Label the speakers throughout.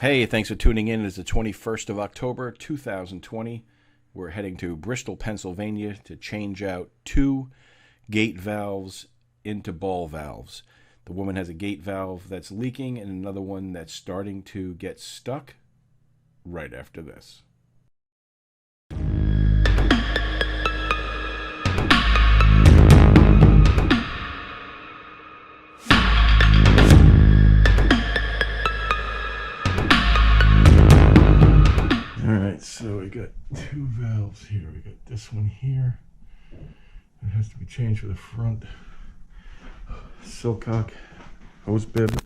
Speaker 1: Hey, thanks for tuning in. It's the 21st of October, 2020. We're heading to Bristol, Pennsylvania to change out two gate valves into ball valves. The woman has a gate valve that's leaking and another one that's starting to get stuck right after this. Alright, so we got two valves here. We got this one here. It has to be changed for the front silcock hose bib.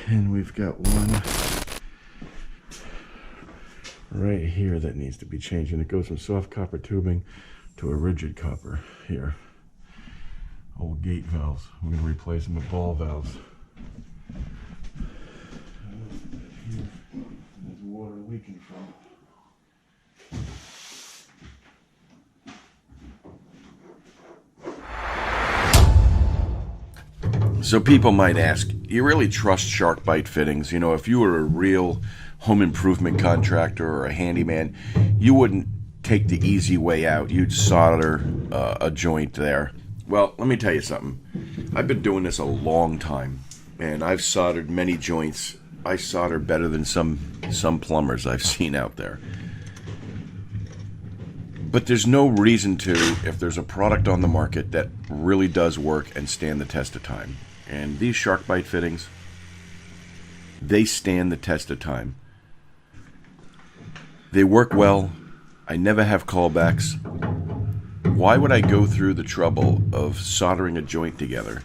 Speaker 1: And we've got one right here that needs to be changed. And it goes from soft copper tubing to a rigid copper here. Old gate valves. We're going to replace them with ball valves. Here, there's water leaking from. So people might ask, you really trust Sharkbite fittings? You know, if you were a real home improvement contractor or a handyman, you wouldn't take the easy way out. You'd solder a joint there. Well, let me tell you something. I've been doing this a long time, and I've soldered many joints. I solder better than some plumbers I've seen out there. But there's no reason to if there's a product on the market that really does work and stand the test of time. And these Sharkbite fittings, they stand the test of time. They work well. I never have callbacks. Why would I go through the trouble of soldering a joint together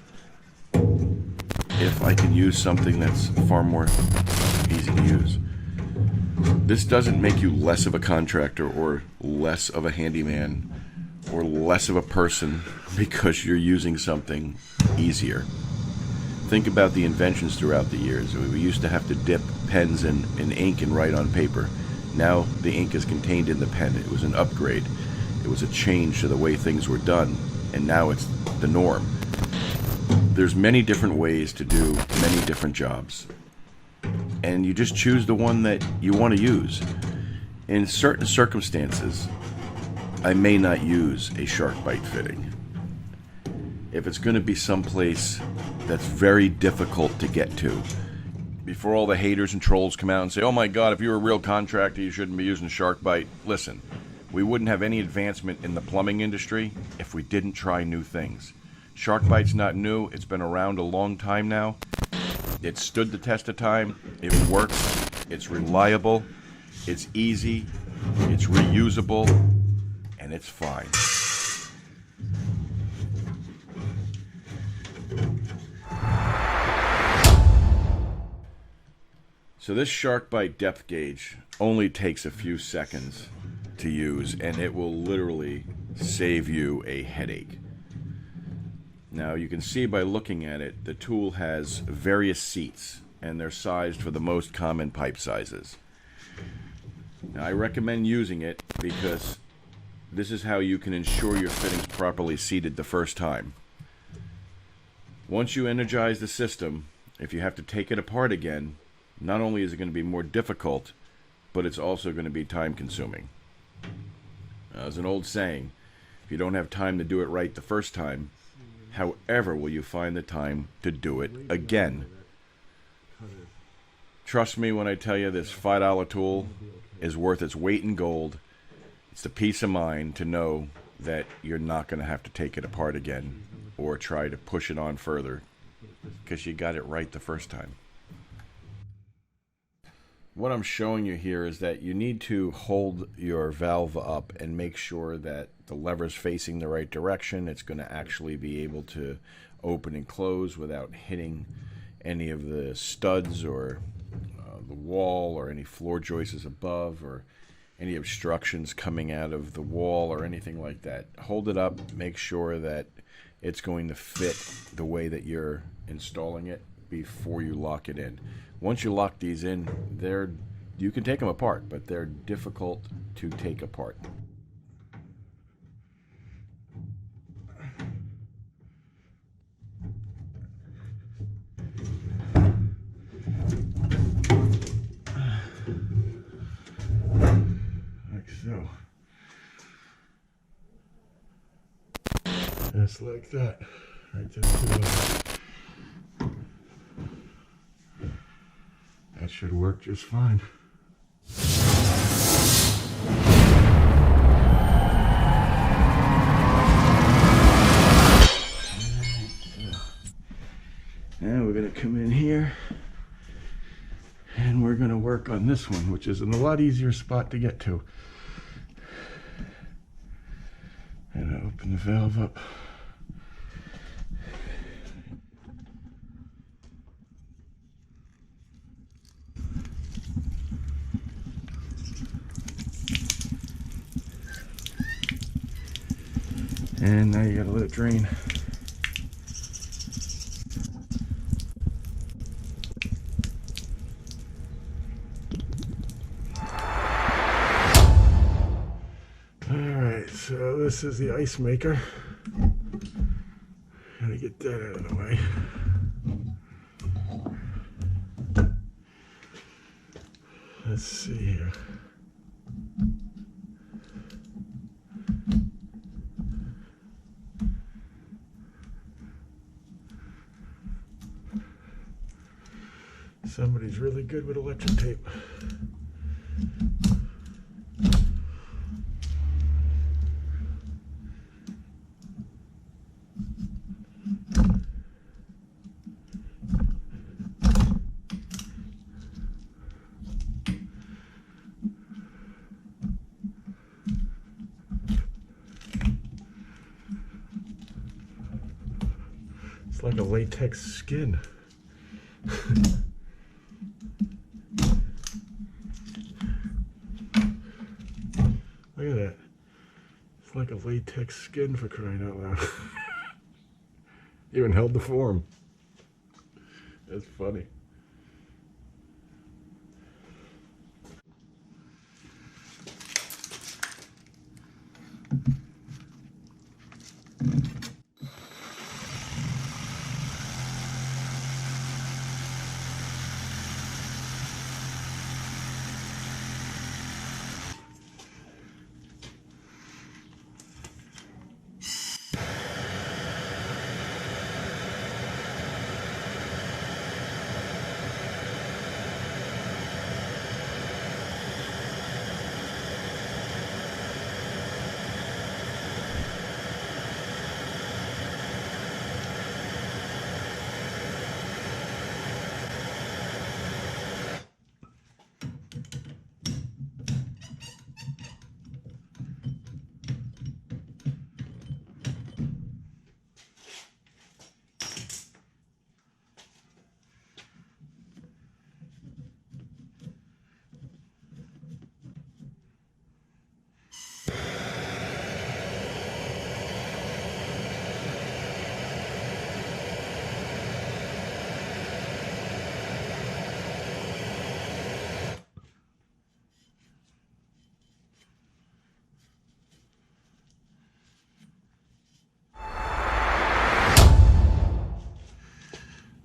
Speaker 1: if I can use something that's far more easy to use? This doesn't make you less of a contractor or less of a handyman or less of a person because you're using something easier. Think about the inventions throughout the years. We used to have to dip pens in ink and write on paper. Now the ink is contained in the pen. It was an upgrade. It was a change to the way things were done, and now it's the norm. There's many different ways to do many different jobs, and you just choose the one that you want to use. In certain circumstances, I may not use a Sharkbite fitting. If it's going to be someplace that's very difficult to get to, before all the haters and trolls come out and say, oh my God, if you're a real contractor, you shouldn't be using Sharkbite. Listen, we wouldn't have any advancement in the plumbing industry if we didn't try new things. Sharkbite's not new. It's been around a long time now. It stood the test of time. It works. It's reliable. It's easy. It's reusable. And it's fine. So this Sharkbite depth gauge only takes a few seconds to use, and it will literally save you a headache. Now you can see by looking at it, the tool has various seats, and they're sized for the most common pipe sizes. Now I recommend using it because this is how you can ensure your fittings properly seated the first time. Once you energize the system, if you have to take it apart again, not only is it going to be more difficult, but it's also going to be time consuming. As an old saying, if you don't have time to do it right the first time, however will you find the time to do it again? Trust me when I tell you this $5 tool is worth its weight in gold. It's the peace of mind to know that you're not going to have to take it apart again or try to push it on further because you got it right the first time. What I'm showing you here is that you need to hold your valve up and make sure that the lever's facing the right direction. It's going to actually be able to open and close without hitting any of the studs or the wall or any floor joists above or any obstructions coming out of the wall or anything like that. Hold it up, make sure that it's going to fit the way that you're installing it before you lock it in. Once you lock these in, you can take them apart, but they're difficult to take apart.
Speaker 2: so. Just like that, right to the two. That should work just fine. Now we're going to come in here and we're going to work on this one, which is a lot easier spot to get to. And I open the valve up. And now you gotta let it drain. Alright, so this is the ice maker. Gotta get that out of the way. Let's see here. Somebody's really good with electric tape. It's like a latex skin. Look at that. It's like a latex skin, for crying out loud. Even held the form. That's funny.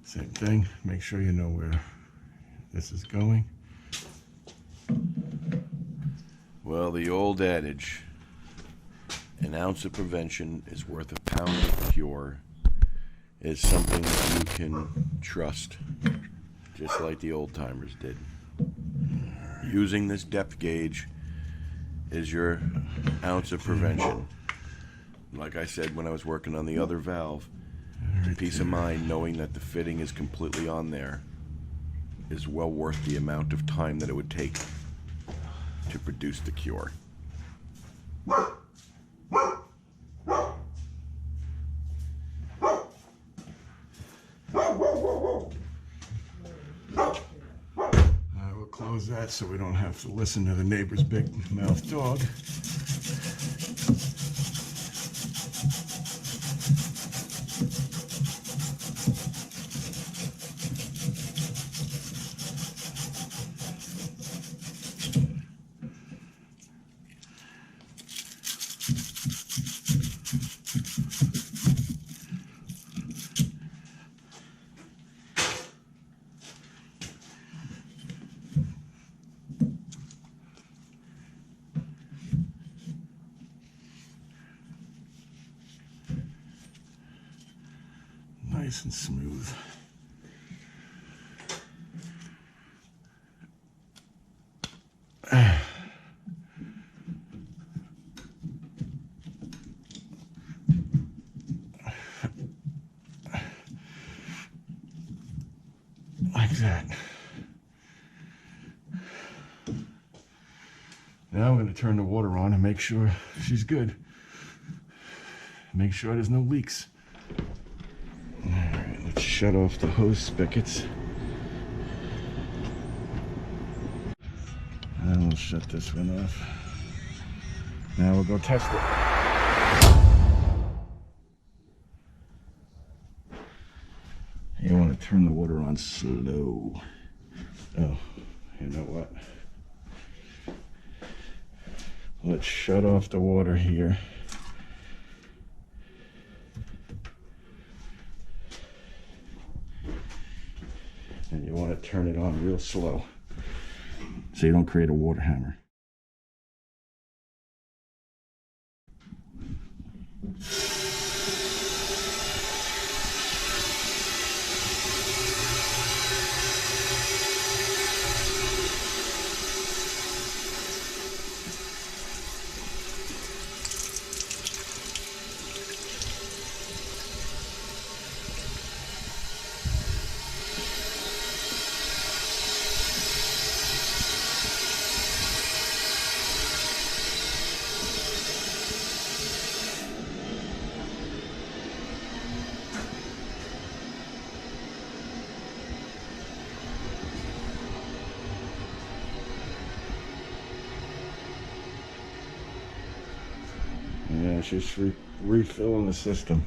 Speaker 2: Same thing, make sure you know where this is going.
Speaker 1: Well, the old adage, an ounce of prevention is worth a pound of cure, is something that you can trust, just like the old timers did. Using this depth gauge is your ounce of prevention. Like I said when I was working on the other valve, the peace of mind knowing that the fitting is completely on there is well worth the amount of time that it would take to produce the cure.
Speaker 2: We'll close that so we don't have to listen to the neighbor's big mouth dog. nice and smooth. Like that. Now I'm going to turn the water on and make sure she's good. Make sure there's no leaks. Alright, let's shut off the hose spigots. And we'll shut this one off. Now we'll go test it. You want to turn the water on slow. Oh, you know what? Let's shut off the water here. And you want to turn it on real slow so you don't create a water hammer. Yeah, she's refilling the system.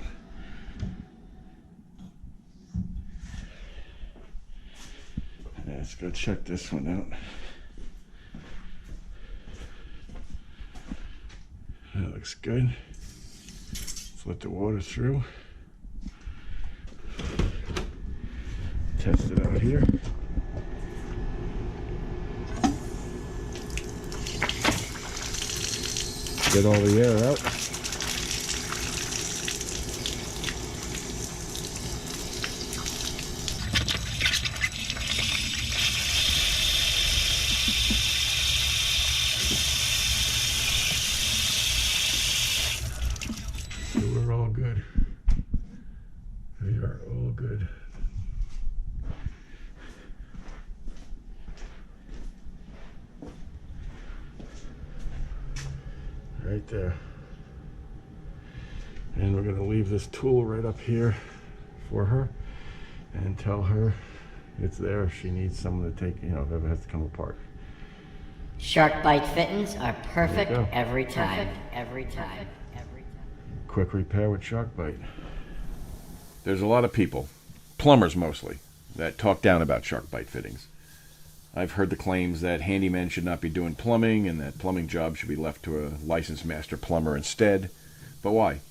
Speaker 2: Yeah, let's go check this one out. That looks good. Let's let the water through. Test it out here. Get all the air out. So we're all good. We are all good. Right there. And we're going to leave this tool right up here for her and tell her it's there if she needs someone to take, if it ever has to come apart.
Speaker 3: Sharkbite fittings are perfect every time.
Speaker 2: Quick repair with Sharkbite.
Speaker 1: There's a lot of people, plumbers mostly, that talk down about Sharkbite fittings. I've heard the claims that handymen should not be doing plumbing and that plumbing jobs should be left to a licensed master plumber instead. But why?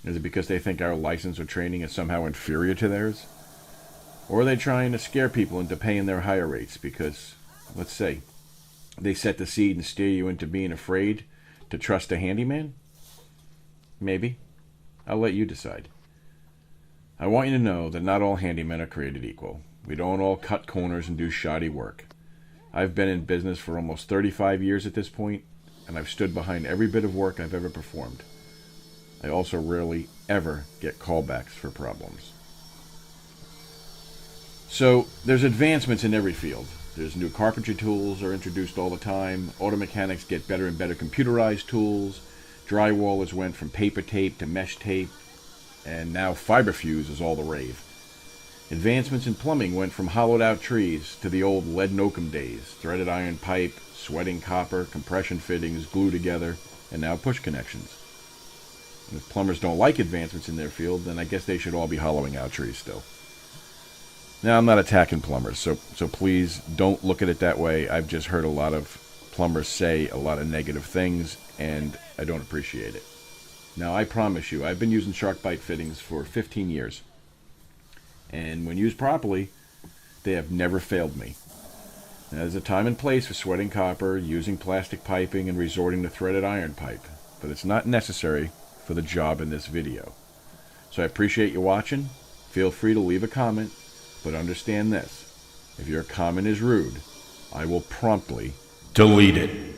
Speaker 1: Is it because they think our license or training is somehow inferior to theirs? Or are they trying to scare people into paying their higher rates because, let's say, they set the seed and steer you into being afraid to trust a handyman? Maybe. I'll let you decide. I want you to know that not all handymen are created equal. We don't all cut corners and do shoddy work. I've been in business for almost 35 years at this point, and I've stood behind every bit of work I've ever performed. I also rarely ever get callbacks for problems. So, there's advancements in every field. There's new carpentry tools are introduced all the time. Auto mechanics get better and better computerized tools. Drywallers went from paper tape to mesh tape, and now fiberfuse is all the rave. Advancements in plumbing went from hollowed out trees to the old lead and oakum days, threaded iron pipe, sweating copper, compression fittings, glue together, and now push connections. And if plumbers don't like advancements in their field, then I guess they should all be hollowing out trees still. Now, I'm not attacking plumbers, so please don't look at it that way. I've just heard a lot of plumbers say a lot of negative things, and I don't appreciate it. Now, I promise you, I've been using Sharkbite fittings for 15 years. And when used properly, they have never failed me. Now, there's a time and place for sweating copper, using plastic piping, and resorting to threaded iron pipe, but it's not necessary for the job in this video. So I appreciate you watching. feel free to leave a comment, but understand this. If your comment is rude, I will promptly delete it.